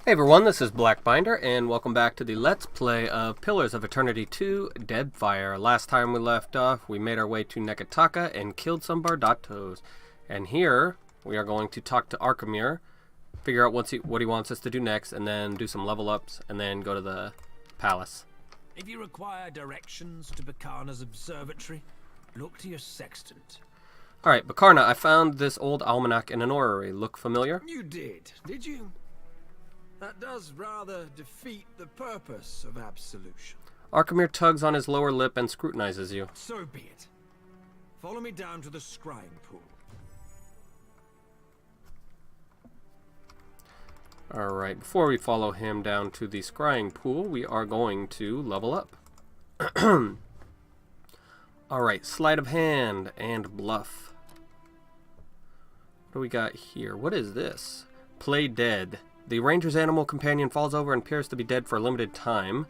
Hey everyone, this is Blackbinder, and welcome back to the Let's Play of Pillars of Eternity 2, Deadfire. Last time we left off, we made our way to Neketaka and killed some Bardatos. And here, we are going to talk to Arkemyr, figure out what he wants us to do next, and then do some level ups, and then go to the palace. If you require directions to Berkarna's observatory, look to your sextant. Alright, Berkarna, I found this old almanac in an orrery. Look familiar? You did you? That does rather defeat the purpose of absolution. Arkemyr tugs on his lower lip and scrutinizes you. So be it. Follow me down to the scrying pool. Alright, before we follow him down to the scrying pool, we are going to level up. Alright, sleight of hand and bluff. What do we got here? What is this? Play dead. The ranger's animal companion falls over and appears to be dead for a limited time.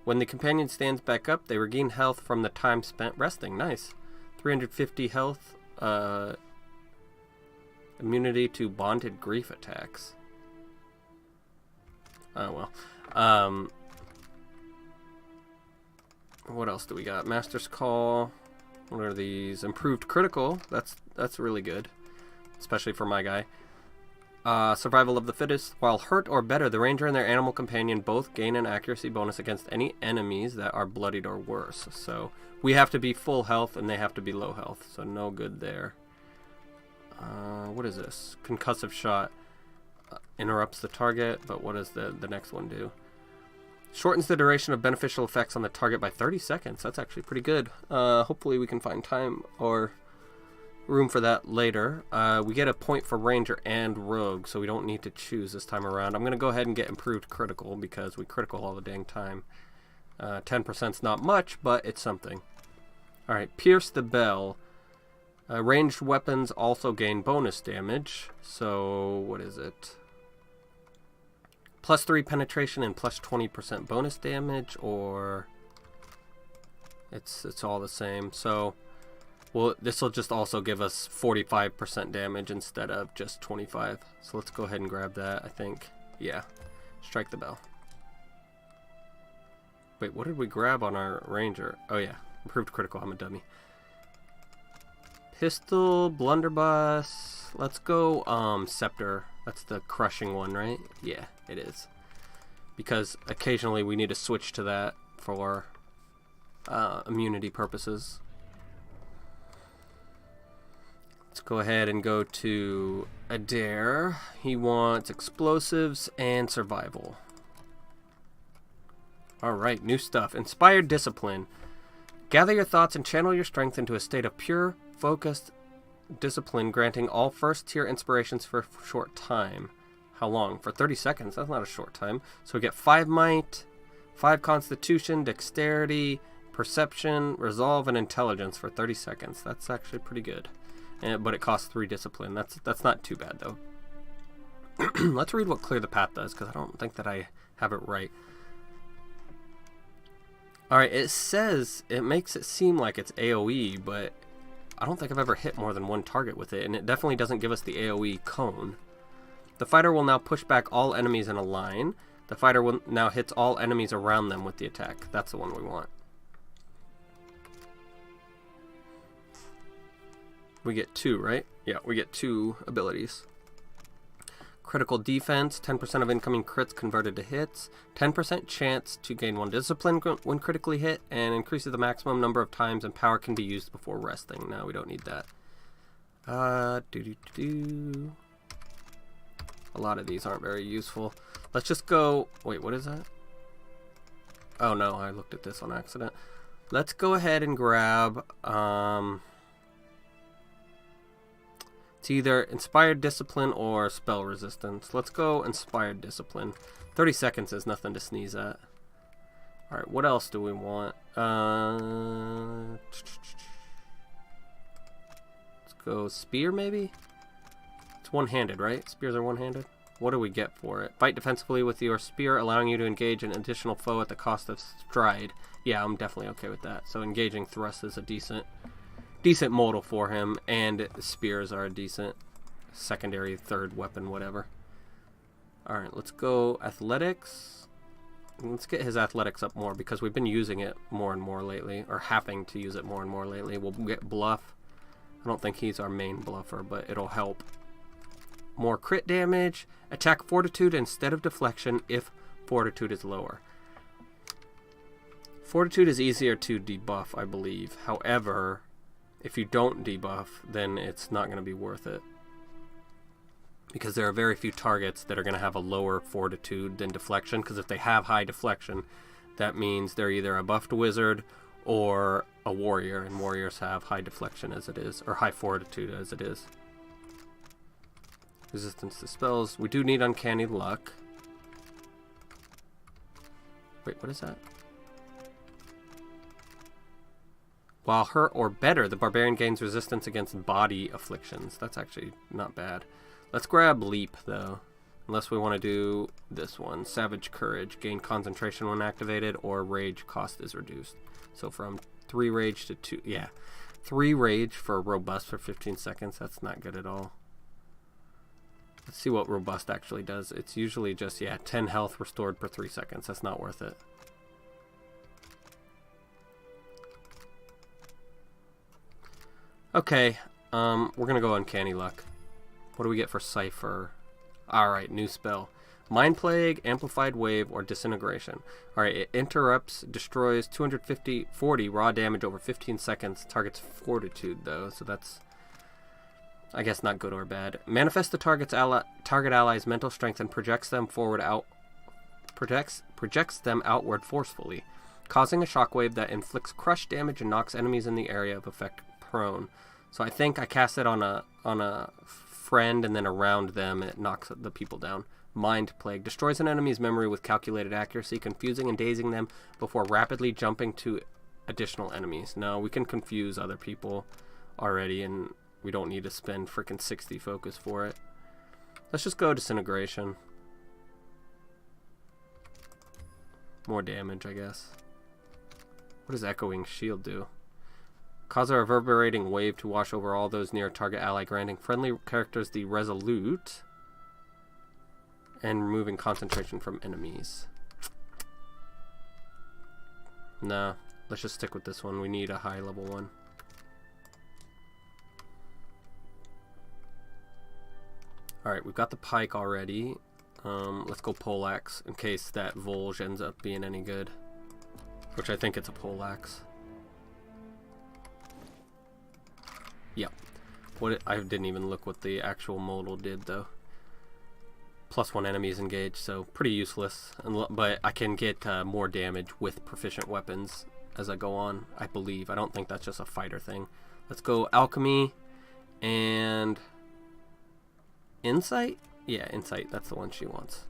When the companion stands back up, they regain health from the time spent resting. Nice. 350 health. Immunity to bonded grief attacks. Oh well. What else do we got? Master's Call. What are these? Improved critical. That's really good, especially for my guy. Survival of the fittest. While hurt or better, the ranger and their animal companion both gain an accuracy bonus against any enemies that are bloodied or worse. So we have to be full health and they have to be low health. So no good there. What is this? Concussive shot. Interrupts the target, but what does the next one do? Shortens the duration of beneficial effects on the target by 30 seconds. That's actually pretty good. Hopefully we can find time or room for that later. We get a point for ranger and rogue, so we don't need to choose this time around. I'm going to go ahead and get improved critical because we critical all the dang time. 10% is not much, but it's something. Alright, pierce the bell. Ranged weapons also gain bonus damage. So, what is it? Plus 3 penetration and plus 20% bonus damage, or it's all the same. So, well, this will just also give us 45% damage instead of just 25. So let's go ahead and grab that, I think. Yeah. Strike the bell. Wait, what did we grab on our ranger? Oh yeah, improved critical. I'm a dummy. Pistol, blunderbuss. Let's go scepter. That's the crushing one, right? Yeah, it is. Because occasionally we need to switch to that for immunity purposes. Let's go ahead and go to Adair. He wants explosives and survival. Alright, new stuff. Inspired discipline. Gather your thoughts and channel your strength into a state of pure, focused discipline, granting all first tier inspirations for a short time. How long? For 30 seconds. That's not a short time. So we get 5 might, 5 constitution, dexterity, perception, resolve, and intelligence for 30 seconds. That's actually pretty good. But it costs 3 discipline. That's not too bad though. Let's read what Clear the Path does, because I don't think that I have it right. Alright, it says, it makes it seem like it's AoE, but I don't think I've ever hit more than one target with it, and it definitely doesn't give us the AoE cone. The fighter will now push back all enemies in a line. The fighter will now hits all enemies around them with the attack. That's the one we want. We get 2, right? Yeah, we get 2 abilities. Critical defense, 10% of incoming crits converted to hits, 10% chance to gain 1 discipline when critically hit, and increases the maximum number of times and power can be used before resting. No, we don't need that. A lot of these aren't very useful. Let's just go... Wait, what is that? Oh no, I looked at this on accident. Let's go ahead and grab... It's either Inspired Discipline or Spell Resistance. Let's go Inspired Discipline. 30 seconds is nothing to sneeze at. Alright, what else do we want? Let's go Spear, maybe? It's one-handed, right? Spears are one-handed? What do we get for it? Fight defensively with your spear, allowing you to engage an additional foe at the cost of stride. Yeah, I'm definitely okay with that. So engaging thrust is a decent modal for him, and spears are a decent secondary, third weapon, whatever. Alright, let's go athletics. Let's get his athletics up more because we've been using it more and more lately, or having to use it more and more lately. We'll get bluff. I don't think he's our main bluffer, but it'll help. More crit damage. Attack fortitude instead of deflection if fortitude is lower. Fortitude is easier to debuff, I believe. However, if you don't debuff, then it's not going to be worth it. Because there are very few targets that are going to have a lower fortitude than deflection. Because if they have high deflection, that means they're either a buffed wizard or a warrior. And warriors have high deflection as it is, or high fortitude as it is. Resistance to spells. We do need uncanny luck. Wait, what is that? While hurt or better, the barbarian gains resistance against body afflictions. That's actually not bad. Let's grab leap though. Unless we want to do this one. Savage courage. Gain concentration when activated, or rage cost is reduced. So from 3 rage to 2. Yeah. 3 rage for robust for 15 seconds. That's not good at all. Let's see what robust actually does. It's usually just, yeah, 10 health restored per 3 seconds. That's not worth it. Okay, we're gonna go uncanny luck. What do we get for Cypher? Alright, new spell. Mind Plague, Amplified Wave, or Disintegration. Alright, it interrupts, destroys 40 raw damage over 15 seconds. Targets Fortitude, though, so that's, I guess, not good or bad. Manifests the target ally's mental strength and projects them outward forcefully, causing a shockwave that inflicts crush damage and knocks enemies in the area of effect prone. So I think I cast it on a friend, and then around them it knocks the people down. Mind Plague. Destroys an enemy's memory with calculated accuracy, confusing and dazing them before rapidly jumping to additional enemies. No, we can confuse other people already, and we don't need to spend freaking 60 focus for it. Let's just go Disintegration. More damage, I guess. What does Echoing Shield do? Cause a reverberating wave to wash over all those near target ally, granting friendly characters the Resolute and removing concentration from enemies. Nah, let's just stick with this one. We need a high level one. Alright, we've got the pike already. Let's go poleaxe in case that Volge ends up being any good. Which I think it's a poleaxe. Yep. I didn't even look what the actual modal did though. +1 enemies engaged, so pretty useless. But I can get more damage with proficient weapons as I go on, I believe. I don't think that's just a fighter thing. Let's go Alchemy and Insight? Yeah, Insight. That's the one she wants.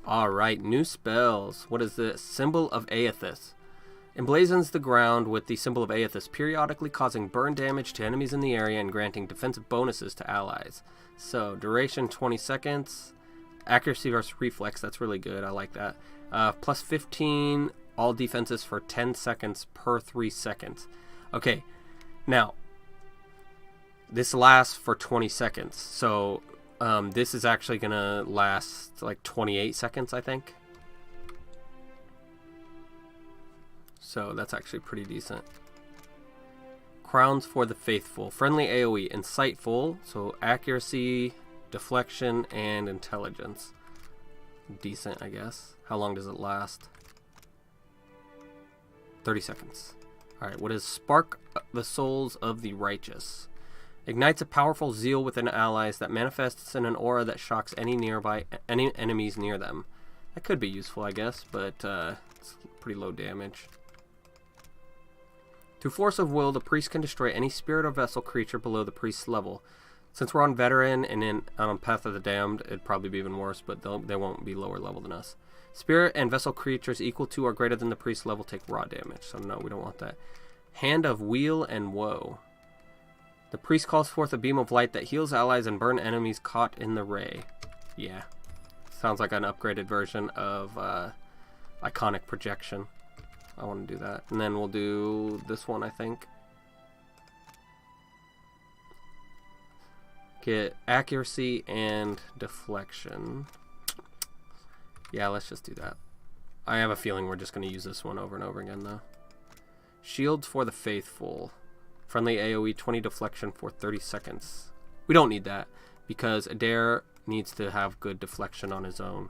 Alright, new spells. What is this? Symbol of Aethys. Emblazons the ground with the symbol of Aethys, periodically causing burn damage to enemies in the area and granting defensive bonuses to allies. So, duration 20 seconds. Accuracy versus reflex, that's really good. I like that. +15 all defenses for 10 seconds per 3 seconds. Okay, now, this lasts for 20 seconds. So, this is actually going to last like 28 seconds, I think. So that's actually pretty decent. Crowns for the Faithful. Friendly AoE. Insightful. So accuracy, deflection, and intelligence. Decent, I guess. How long does it last? 30 seconds. Alright, what is Spark the Souls of the Righteous? Ignites a powerful zeal within allies that manifests in an aura that shocks any enemies near them. That could be useful, I guess, but it's pretty low damage. Through force of will, the priest can destroy any spirit or vessel creature below the priest's level. Since we're on Veteran and on Path of the Damned, it'd probably be even worse, but they won't be lower level than us. Spirit and vessel creatures equal to or greater than the priest's level take raw damage, so no, we don't want that. Hand of Weal and Woe. The priest calls forth a beam of light that heals allies and burn enemies caught in the ray. Yeah. Sounds like an upgraded version of Iconic Projection. I want to do that. And then we'll do this one, I think. Get accuracy and deflection. Yeah, let's just do that. I have a feeling we're just going to use this one over and over again, though. Shields for the Faithful. Friendly AoE 20 deflection for 30 seconds. We don't need that, because Adair needs to have good deflection on his own.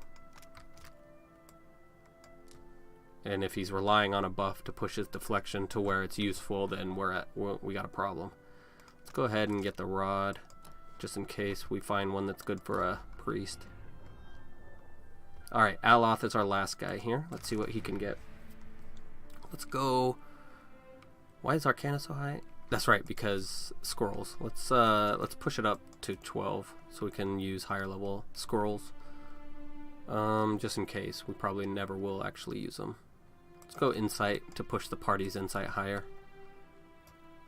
And if he's relying on a buff to push his deflection to where it's useful, then we got a problem. Let's go ahead and get the rod, just in case we find one that's good for a priest. Alright, Aloth is our last guy here. Let's see what he can get. Let's go... Why is Arcana so high? That's right, because scrolls. Let's push it up to 12 so we can use higher level scrolls. Just in case. We probably never will actually use them. Let's go Insight to push the party's Insight higher.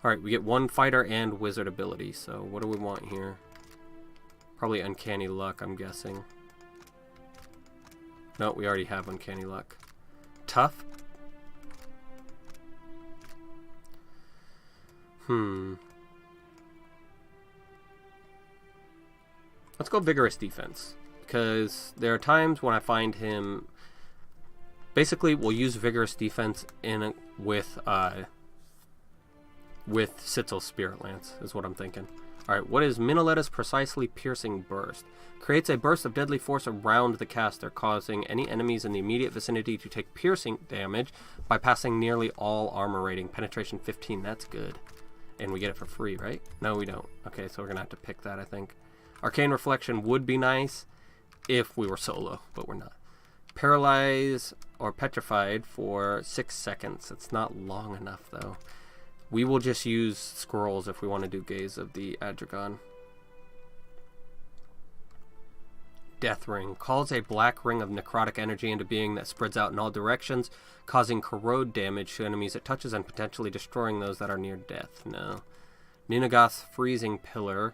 Alright, we get one fighter and wizard ability, so what do we want here? Probably Uncanny Luck, I'm guessing. No, we already have Uncanny Luck. Tough? Let's go Vigorous Defense, because there are times when I find him... Basically, we'll use Vigorous Defense with Sitzel's Spirit Lance, is what I'm thinking. Alright, what is Minnaletta's Precisely Piercing Burst? Creates a burst of deadly force around the caster, causing any enemies in the immediate vicinity to take piercing damage, bypassing nearly all armor rating. Penetration 15, that's good. And we get it for free, right? No, we don't. Okay, so we're going to have to pick that, I think. Arcane Reflection would be nice if we were solo, but we're not. Paralyze or Petrified for 6 seconds. It's not long enough, though. We will just use scrolls if we want to do Gaze of the Adragon. Death Ring. Calls a black ring of necrotic energy into being that spreads out in all directions, causing corrode damage to enemies it touches and potentially destroying those that are near death. No. Ninagath's Freezing Pillar.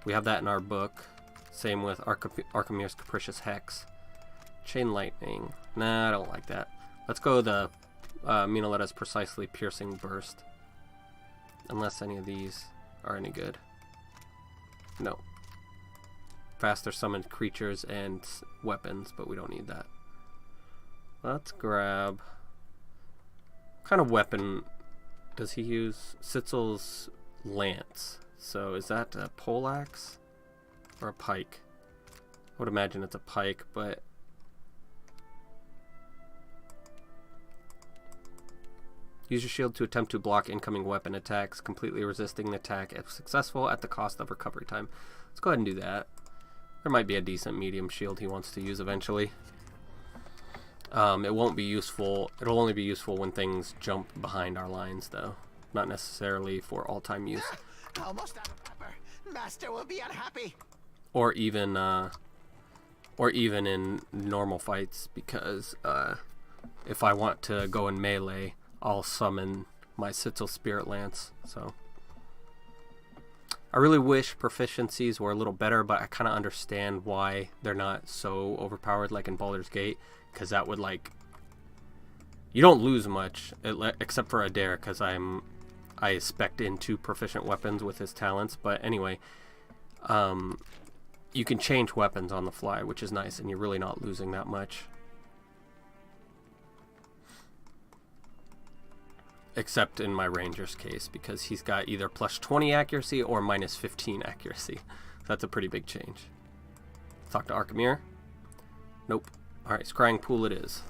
We have that in our book. Same with Arkemyr's Capricious Hex. Chain Lightning. Nah, I don't like that. Let's go the Minnaletta's Precisely Piercing Burst. Unless any of these are any good. No. Faster summoned creatures and weapons, but we don't need that. Let's grab... What kind of weapon does he use? Sitzel's Lance. So is that a poleaxe or a pike? I would imagine it's a pike, but... Use your shield to attempt to block incoming weapon attacks, completely resisting the attack if successful at the cost of recovery time. Let's go ahead and do that. There might be a decent medium shield he wants to use eventually. It won't be useful. It'll only be useful when things jump behind our lines, though. Not necessarily for all-time use. Almost out of pepper. Master will be unhappy. Or even in normal fights, because if I want to go in melee, I'll summon my Sitzel Spirit Lance. So I really wish proficiencies were a little better, but I kind of understand why they're not so overpowered like in Baldur's Gate, because that would, like, you don't lose much except for Adair, because I spec'd into proficient weapons with his talents. But anyway, you can change weapons on the fly, which is nice, and you're really not losing that much. Except in my ranger's case, because he's got either plus 20 accuracy or minus 15 accuracy. So that's a pretty big change. Let's talk to Arkemyr. Nope. Alright, scrying pool it is.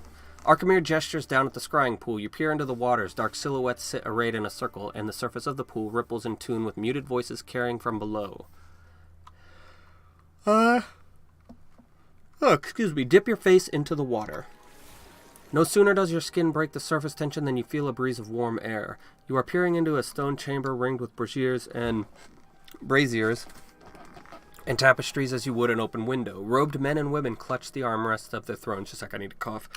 Arkemyr gestures down at the scrying pool. You peer into the waters. Dark silhouettes sit arrayed in a circle, and the surface of the pool ripples in tune with muted voices carrying from below. Excuse me. Dip your face into the water. No sooner does your skin break the surface tension than you feel a breeze of warm air. You are peering into a stone chamber ringed with braziers and tapestries as you would an open window. Robed men and women clutch the armrests of their thrones. Just like I need to cough.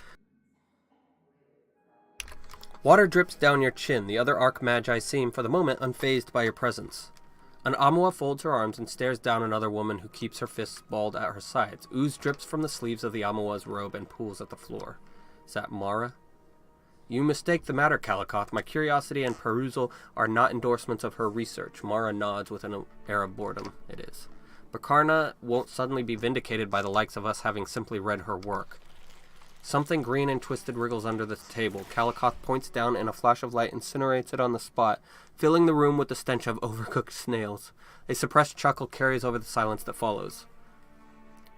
Water drips down your chin. The other Archmagi seem, for the moment, unfazed by your presence. An Amua folds her arms and stares down another woman who keeps her fists balled at her sides. Ooze drips from the sleeves of the Amua's robe and pools at the floor. Is that Mara? You mistake the matter, Kalikoth. My curiosity and perusal are not endorsements of her research. Mara nods with an air of boredom. It is. Berkarna won't suddenly be vindicated by the likes of us having simply read her work. Something green and twisted wriggles under the table. Kalikoth points down and a flash of light incinerates it on the spot, filling the room with the stench of overcooked snails. A suppressed chuckle carries over the silence that follows.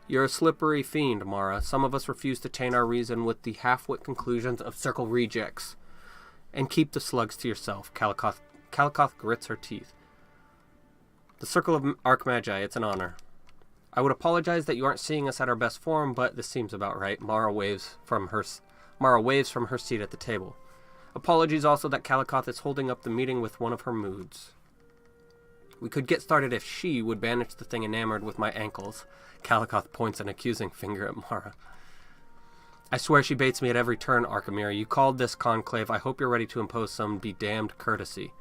You're a slippery fiend, Mara. Some of us refuse to taint our reason with the half-wit conclusions of circle rejects. And keep the slugs to yourself. Kalikoth grits her teeth. The Circle of Archmages, it's an honor. I would apologize that you aren't seeing us at our best form, but this seems about right. Mara waves from her seat at the table. Apologies also that Kalikoth is holding up the meeting with one of her moods. We could get started if she would banish the thing enamored with my ankles. Kalikoth points an accusing finger at Mara. I swear she baits me at every turn, Arkemyr. You called this conclave. I hope you're ready to impose some be-damned courtesy.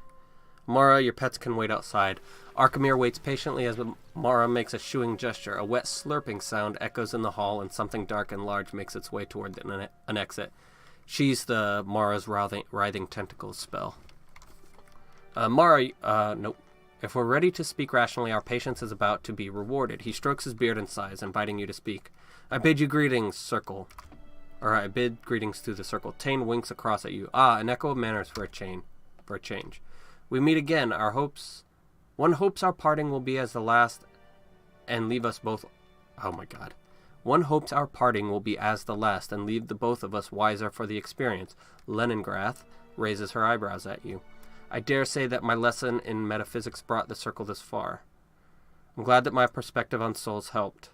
Mara, your pets can wait outside. Arkemyr waits patiently as Mara makes a shooing gesture. A wet slurping sound echoes in the hall, and something dark and large makes its way toward an exit. She's the Mara's writhing tentacles spell. Mara, nope. If we're ready to speak rationally, our patience is about to be rewarded. He strokes his beard and sighs, inviting you to speak. I bid you greetings, Circle. Or I bid greetings to the Circle. Tane winks across at you. Ah, an echo of manners for a change. We meet again. One hopes our parting will be as the last and leave us both... Oh my god. One hopes our parting will be as the last and leave the both of us wiser for the experience. Leningrath raises her eyebrows at you. I dare say that my lesson in metaphysics brought the Circle this far. I'm glad that my perspective on souls helped.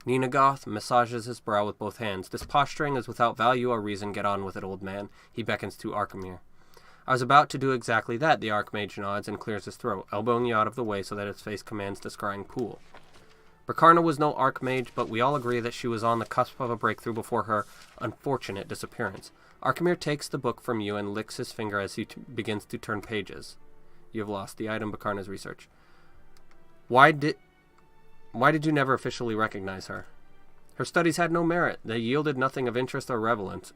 Ninagoth massages his brow with both hands. This posturing is without value or reason. Get on with it, old man. He beckons to Arkemyr. I was about to do exactly that, the Archmage nods and clears his throat, elbowing you out of the way so that his face commands the scrying pool. Berkarna was no Archmage, but we all agree that she was on the cusp of a breakthrough before her unfortunate disappearance. Arkemyr takes the book from you and licks his finger as he begins to turn pages. You have lost the item, Berkarna's research. Why did you never officially recognize her? Her studies had no merit. They yielded nothing of interest or relevance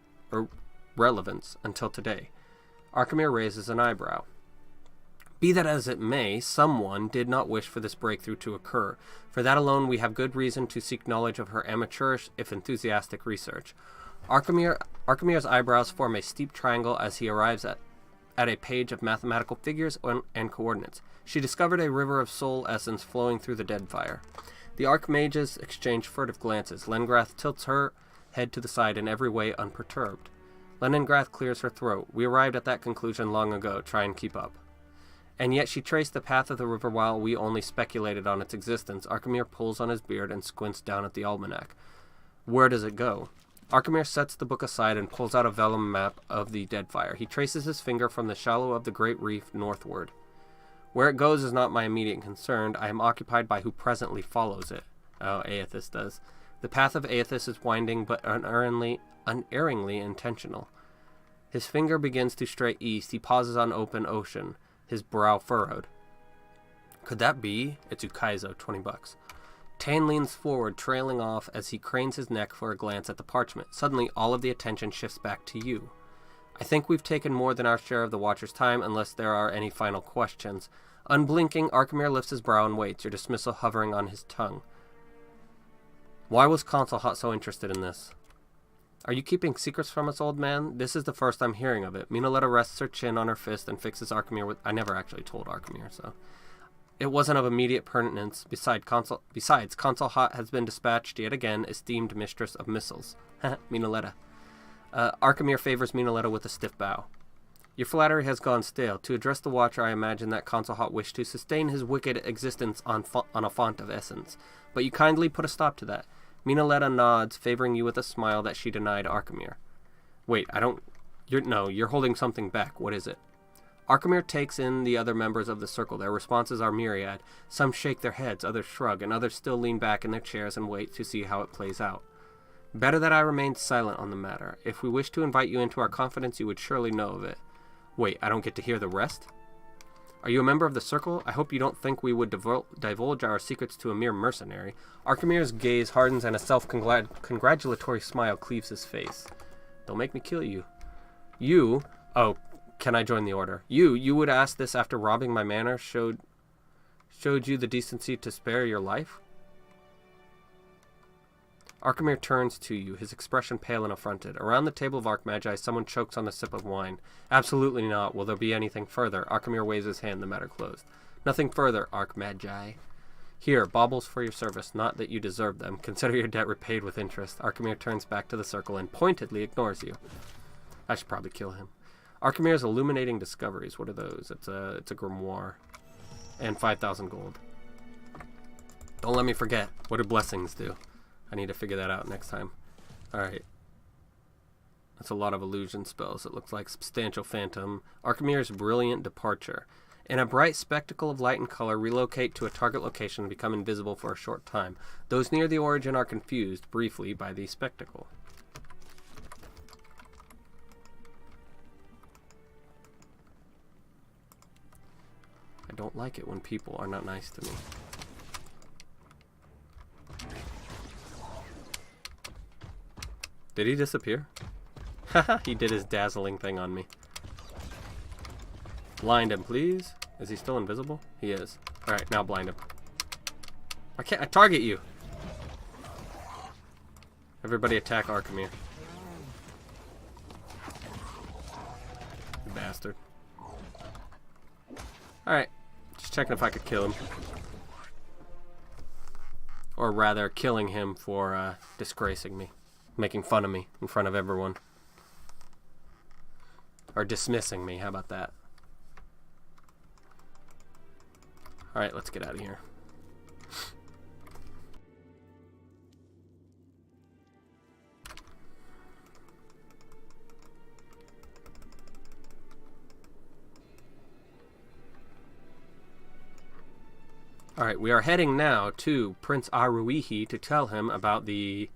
until today. Arkemyr raises an eyebrow. Be that as it may, someone did not wish for this breakthrough to occur. For that alone we have good reason to seek knowledge of her amateurish, if enthusiastic, research. Arkemyr's eyebrows form a steep triangle as he arrives at a page of mathematical figures and coordinates. She discovered a river of soul essence flowing through the Deadfire. The Archmages exchange furtive glances. Leningrath tilts her head to the side in every way unperturbed. Leningrath clears her throat. We arrived at that conclusion long ago. Try and keep up. And yet she traced the path of the river while we only speculated on its existence. Arkemyr pulls on his beard and squints down at the almanac. Where does it go? Arkemyr sets the book aside and pulls out a vellum map of the Deadfire. He traces his finger from the shallow of the great reef northward. Where it goes is not my immediate concern. I am occupied by who presently follows it. Oh, Aethys does. The path of Aethys is winding but unerringly intentional. His finger begins to stray east. He pauses on open ocean, his brow furrowed. Could that be? It's Ukaizo, $20. Tane leans forward, trailing off as he cranes his neck for a glance at the parchment. Suddenly, all of the attention shifts back to you. I think we've taken more than our share of the Watcher's time, unless there are any final questions. Unblinking, Arkemyr lifts his brow and waits, your dismissal hovering on his tongue. Why was Council Hot so interested in this? Are you keeping secrets from us, old man? This is the first I'm hearing of it. Minoletta rests her chin on her fist and fixes Arkemyr with... I never actually told Arkemyr, so... It wasn't of immediate pertinence. Besides, Council Hot has been dispatched yet again, esteemed mistress of missiles. Minoletta. Arkemyr favors Minoletta with a stiff bow. Your flattery has gone stale. To address the Watcher, I imagine that Council Hot wished to sustain his wicked existence on a font of essence. But you kindly put a stop to that. Minoletta nods, favoring you with a smile that she denied Arkemyr. Wait, you're holding something back. What is it? Arkemyr takes in the other members of the circle. Their responses are myriad. Some shake their heads, others shrug, and others still lean back in their chairs and wait to see how it plays out. Better that I remained silent on the matter. If we wish to invite you into our confidence, you would surely know of it. Wait, I don't get to hear the rest? Are you a member of the Circle? I hope you don't think we would divulge our secrets to a mere mercenary. Arkemyr's gaze hardens and a self-congratulatory smile cleaves his face. Don't make me kill you. You... Oh, can I join the order? You would ask this after robbing my manor showed showed you the decency to spare your life? Arkemyr turns to you, his expression pale and affronted. Around the table of Archmages, someone chokes on a sip of wine. Absolutely not. Will there be anything further? Arkemyr waves his hand, the matter closed. Nothing further, Archmagi. Here, baubles for your service, not that you deserve them. Consider your debt repaid with interest. Arkemyr turns back to the circle and pointedly ignores you. I should probably kill him. Arkemyr's illuminating discoveries. What are those? It's a grimoire. And 5,000 gold. Don't let me forget. What do blessings do? I need to figure that out next time. Alright. That's a lot of illusion spells. It looks like substantial phantom. Arkemyr's brilliant departure. In a bright spectacle of light and color, relocate to a target location and become invisible for a short time. Those near the origin are confused, briefly, by the spectacle. I don't like it when people are not nice to me. Did he disappear? Haha, he did his dazzling thing on me. Blind him, please. Is he still invisible? He is. Alright, now blind him. Why can't I target you? Everybody attack Arkemyr. You bastard. Alright. Just checking if I could kill him. Or rather, killing him for disgracing me. Making fun of me in front of everyone. Or dismissing me, how about that? Alright, let's get out of here. Alright, we are heading now to Prince Aruihi to tell him about the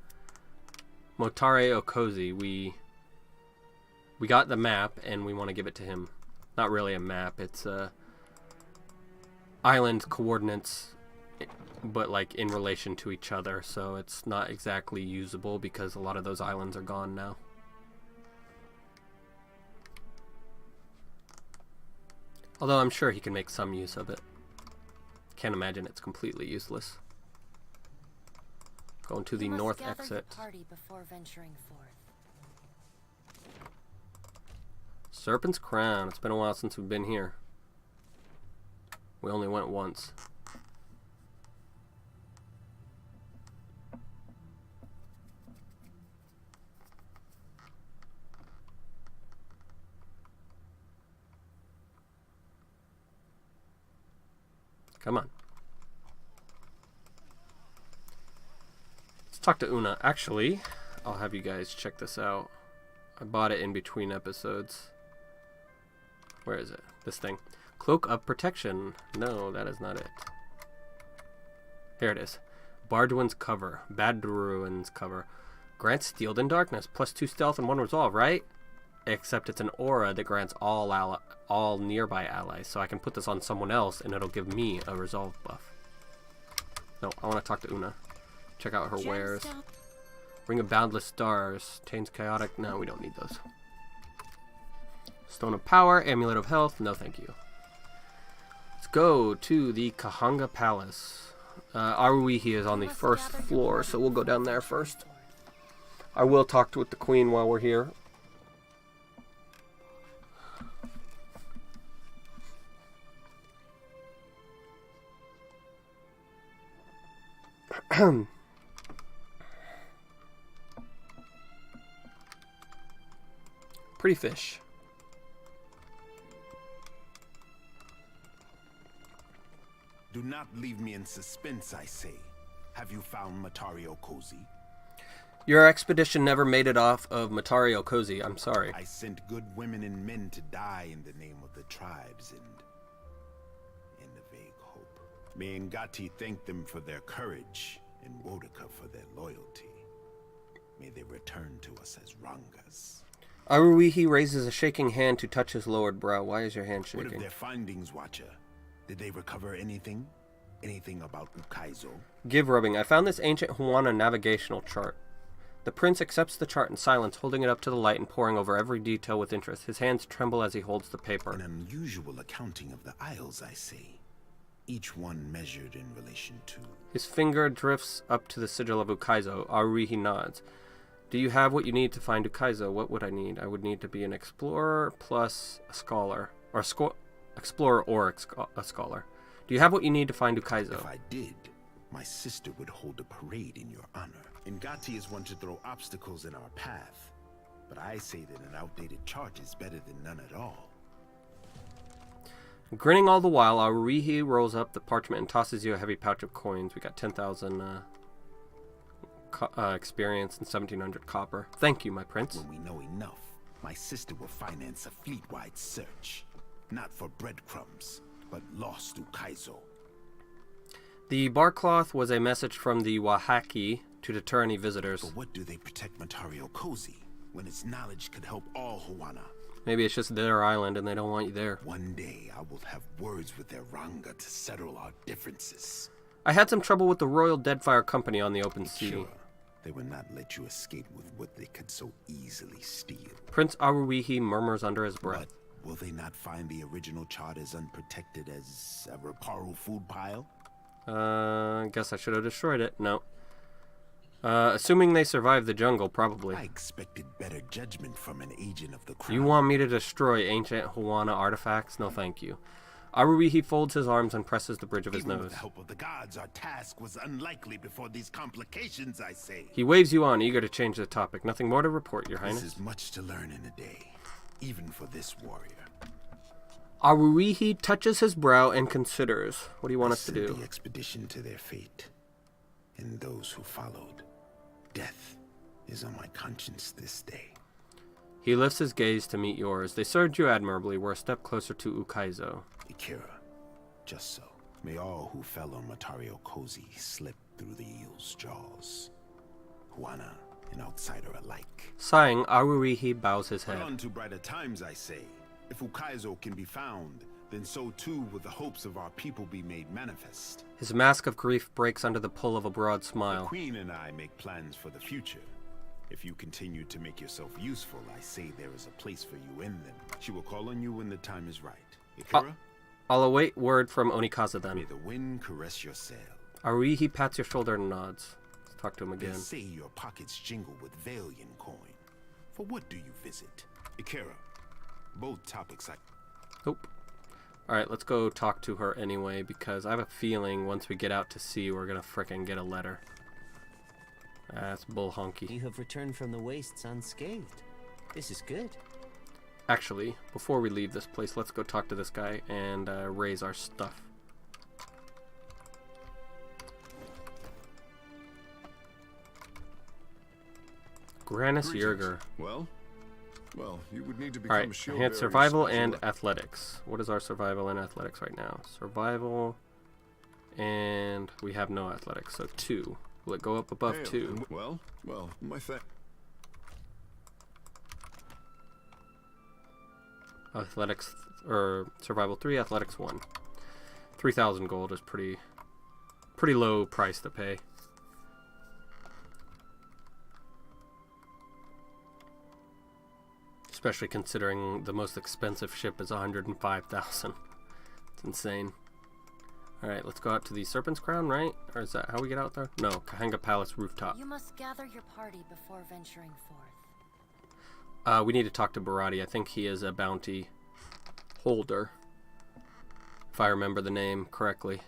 Motare Okozi. We got the map and we want to give it to him. Not really a map, it's island coordinates, but like in relation to each other, so it's not exactly usable because a lot of those islands are gone now. Although I'm sure he can make some use of it. Can't imagine it's completely useless. Going to the north exit. Party before venturing forth. Serpent's Crown. It's been a while since we've been here. We only went once. Come on. Let's talk to Una. Actually, I'll have you guys check this out. I bought it in between episodes. Where is it? This thing. Cloak of Protection. No, that is not it. Here it is. Bardwin's cover. Badruin's cover. Grants Steeled in Darkness. +2 stealth and 1 resolve, right? Except it's an aura that grants all nearby allies. So I can put this on someone else and it'll give me a resolve buff. No, I want to talk to Una. Check out her wares. Ring of Boundless Stars. Taints Chaotic. No, we don't need those. Stone of Power. Amulet of Health. No, thank you. Let's go to the Kahanga Palace. Aruihi is on the first floor, so we'll go down there first. I will talk with the Queen while we're here. Pretty fish. Do not leave me in suspense, I say. Have you found Motare Okozi? Your expedition never made it off of Motare Okozi. I'm sorry. I sent good women and men to die in the name of the tribes and in the vague hope. May Ngati thank them for their courage and Wodaka for their loyalty. May they return to us as Rangas. Aruihi raises a shaking hand to touch his lowered brow. Why is your hand shaking? What of their findings, Watcher? Did they recover anything? Anything about Ukaizo? Give rubbing. I found this ancient Huana navigational chart. The prince accepts the chart in silence, holding it up to the light and poring over every detail with interest. His hands tremble as he holds the paper. An unusual accounting of the Isles, I see. each one measured in relation to... His finger drifts up to the sigil of Ukaizo. Aruihi nods. Do you have what you need to find Ukaizo? What would I need? I would need to be an explorer plus a scholar. Or explorer or a scholar. Do you have what you need to find Ukaizo? If I did, my sister would hold a parade in your honor. Ngati is one to throw obstacles in our path. But I say that an outdated chart is better than none at all. Grinning all the while, Aruihi rolls up the parchment and tosses you a heavy pouch of coins. We got 10,000 experience and 1,700 copper. Thank you, my prince. When we know enough, my sister will finance a fleet-wide search. Not for breadcrumbs, but lost Ukaizo. The barcloth was a message from the Wahaki to deter any visitors. But what do they protect Matario Cozy when its knowledge could help all Huana? Maybe it's just their island and they don't want you there. One day I will have words with their Ranga to settle our differences. I had some trouble with the Royal Deadfire Company on the open sea. Sure, they will not let you escape with what they could so easily steal. Prince Aruihi murmurs under his breath. But will they not find the original chart as unprotected as a Reparu food pile? Guess I should have destroyed it. No. Assuming they survive the jungle, probably. I expected better judgment from an agent of the crown. You want me to destroy ancient Huana artifacts? No, thank you. Aruihi folds his arms and presses the bridge of his Even nose. with the help of the gods, our task was unlikely before these complications, I say. He waves you on, eager to change the topic. Nothing more to report, Your Highness. This is much to learn in a day, even for this warrior. Aruihi touches his brow and considers. What do you want us to Send do? the expedition to their fate, and those who followed. Death is on my conscience this day. He lifts his gaze to meet yours. They served you admirably. We're a step closer to Ukaizo. Ikira, just so. May all who fell on Matario Cozy slip through the eel's jaws. Huana and outsider alike. Sighing, Aruihi bows his But head. on to brighter times, I say. If Ukaizo can be found, then so too will the hopes of our people be made manifest. His mask of grief breaks under the pull of a broad The smile. Queen and I make plans for the future. If you continue to make yourself useful, I say there is a place for you in them. She will call on you when the time is right. Ikira, I'll await word from Onikaza may then. the wind caress your sail. Aruihi pats your shoulder and nods. Let's talk to him They again. say your pockets jingle with Valian coin. For what do you visit? Ikira, both topics I... Nope. Alright, let's go talk to her anyway, because I have a feeling once we get out to sea, we're gonna frickin' get a letter. That's bull honky. You have returned from the wastes unscathed. This is good. Actually, before we leave this place, let's go talk to this guy and raise our stuff. Granis Yerger. Well, you would need to become Alright, a shield I had bearer survival special- and athletics. What is our survival and athletics right now? Survival, and we have no athletics, so 2. Will it go up above Hail, 2? and my Athletics, or survival 3, athletics 1. 3,000 gold is pretty low price to pay. Especially considering the most expensive ship is 105,000. It's insane. Alright, let's go out to the Serpent's Crown, right? Or is that how we get out there? No, Kahanga Palace rooftop. You must gather your party before venturing forth. We need to talk to Barati. I think he is a bounty holder, if I remember the name correctly.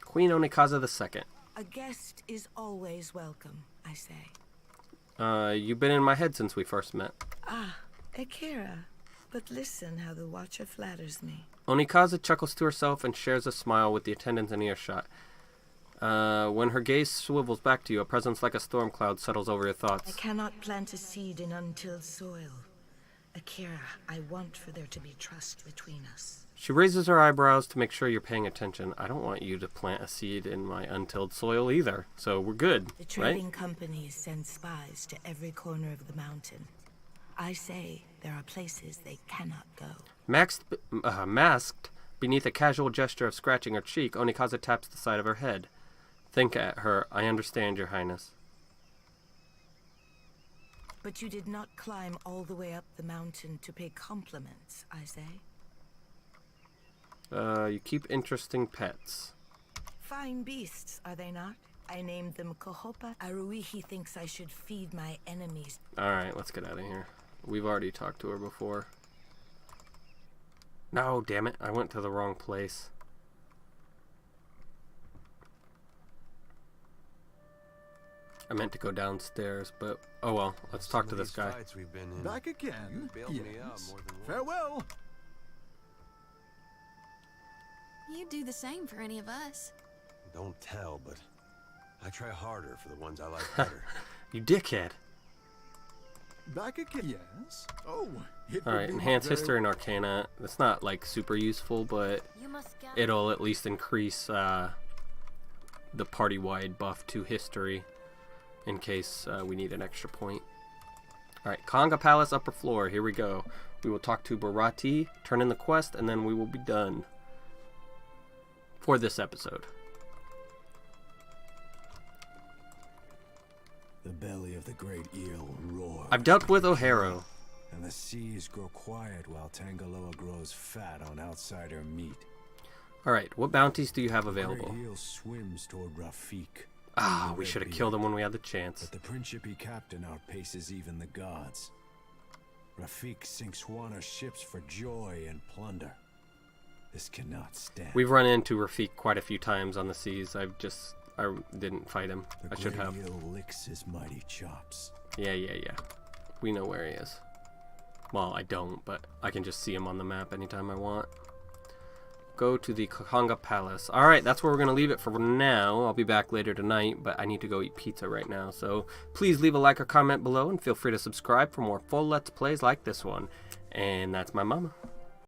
Queen Onikaza II. A guest is always welcome, I say. You've been in my head since we first met. Ah, Akira. But listen how the Watcher flatters me. Onikaza chuckles to herself and shares a smile with the attendants in earshot. When her gaze swivels back to you, a presence like a storm cloud settles over your I thoughts. cannot plant a seed in untilled soil. Akira, I want for there to be trust between us. She raises her eyebrows to make sure you're paying attention. I don't want you to plant a seed in my untilled soil either, so we're good, The right? trading companies send spies to every corner of the mountain. I say there are places they cannot go. Masked beneath a casual gesture of scratching her cheek, Onikaza taps the side of her head. Think at her. I understand, Your Highness. But you did not climb all the way up the mountain to pay compliments, I say. You keep interesting pets. Fine beasts, are they not? I named them Kohopa. Aruihi thinks I should feed my enemies. Alright, let's get out of here. We've already talked to her before. No, damn it. I went to the wrong place. I meant to go downstairs, but oh well. Let's talk to this guy. Back again? bailed me out Yes. more than once. Farewell. You do the same for any of us. Don't tell, but I try harder for the ones I like better. You dickhead. Back again? Yes. Oh, it would Alright, be enhance very- history and arcana. That's not like super useful, but You must gather. it'll at least increase the party-wide buff to history in case we need an extra point. Alright, Conga Palace upper floor. Here we go. We will talk to Barati, turn in the quest, and then we will be done for this episode. The belly of the great eel roars. I've dealt with O'Haro. And the seas grow quiet while Tangaloa grows fat on outsider meat. Alright, what bounties do you have The available? great eel swims toward Rafik. Ah, the we Red should have Beard. killed him when we had the chance. But the Principe captain outpaces even the gods. Rafik sinks Swanner ships for joy and plunder. This cannot stand. We've run into Rafik quite a few times on the seas. I didn't fight him. The I should great have. eel licks his mighty chops. Yeah. We know where he is. Well, I don't, but I can just see him on the map anytime I want. Go to the Conga Palace. Alright, that's where we're going to leave it for now. I'll be back later tonight, but I need to go eat pizza right now. So please leave a like or comment below, and feel free to subscribe for more full Let's Plays like this one. And that's my mama.